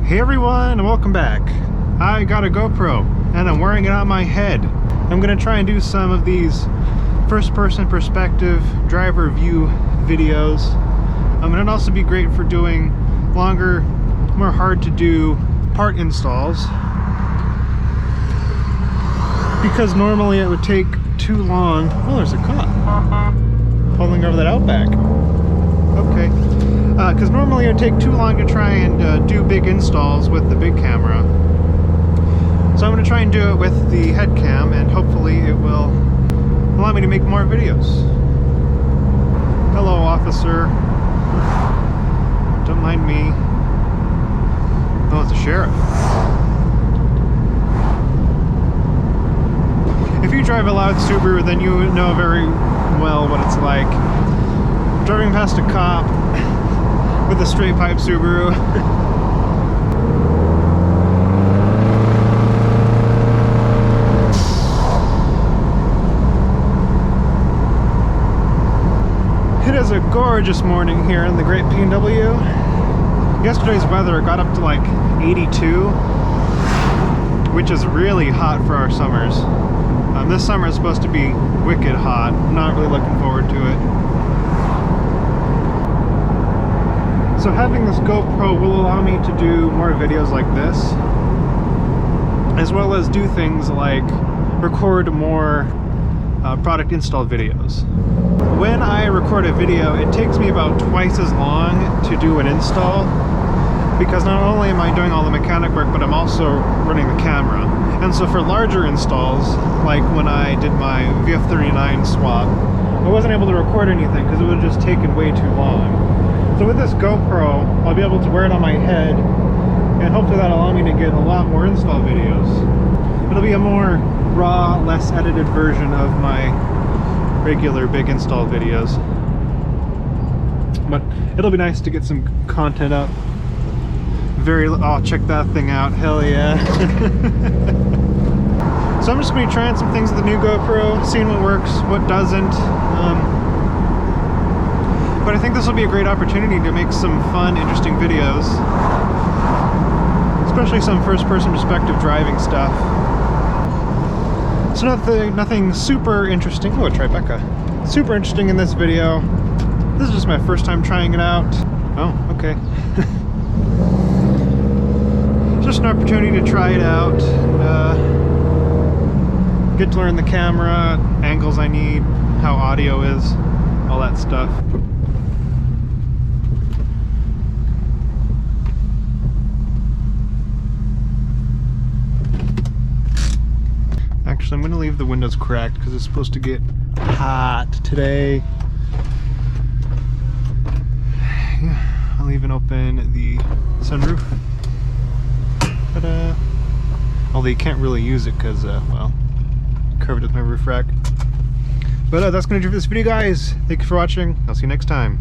Hey everyone, and welcome back. I got a GoPro and I'm wearing it on my head. I'm gonna try and do some of these first-person perspective driver view videos. It'd also be great for doing longer, more hard-to-do part installs, because normally it would take too long. Oh, there's a cop pulling over that Outback. Okay. Because normally it would take too long to try and do big installs with the big camera. So I'm going to try and do it with the head cam, and hopefully it will allow me to make more videos. Hello, officer. Don't mind me. Oh, it's the sheriff. If you drive a loud Subaru, then you know very well what it's like. Driving past a cop with a straight pipe Subaru. It is a gorgeous morning here in the Great PNW. Yesterday's weather got up to like 82, which is really hot for our summers. This summer is supposed to be wicked hot. I'm not really looking forward to it. So having this GoPro will allow me to do more videos like this, as well as do things like record more product install videos. When I record a video, it takes me about twice as long to do an install, because not only am I doing all the mechanic work, but I'm also running the camera. And so for larger installs, like when I did my VF39 swap, I wasn't able to record anything because it would have just taken way too long. So with this GoPro, I'll be able to wear it on my head, and hopefully that'll allow me to get a lot more install videos. It'll be a more raw, less edited version of my regular big install videos. But it'll be nice to get some content up. Oh, check that thing out, hell yeah. So I'm just going to be trying some things with the new GoPro, seeing what works, what doesn't. But I think this will be a great opportunity to make some fun, interesting videos. Especially some first-person perspective driving stuff. So nothing super interesting. Oh, a Tribeca. Super interesting in this video. This is just my first time trying it out. Oh, okay. Just an opportunity to try it out. Get to learn the camera, angles I need, how audio is, all that stuff. Actually, I'm going to leave the windows cracked because it's supposed to get hot today. Yeah, I'll even open the sunroof. Ta-da! Although you can't really use it because, well, covered with my roof rack. But that's going to do for this video, guys. Thank you for watching. I'll see you next time.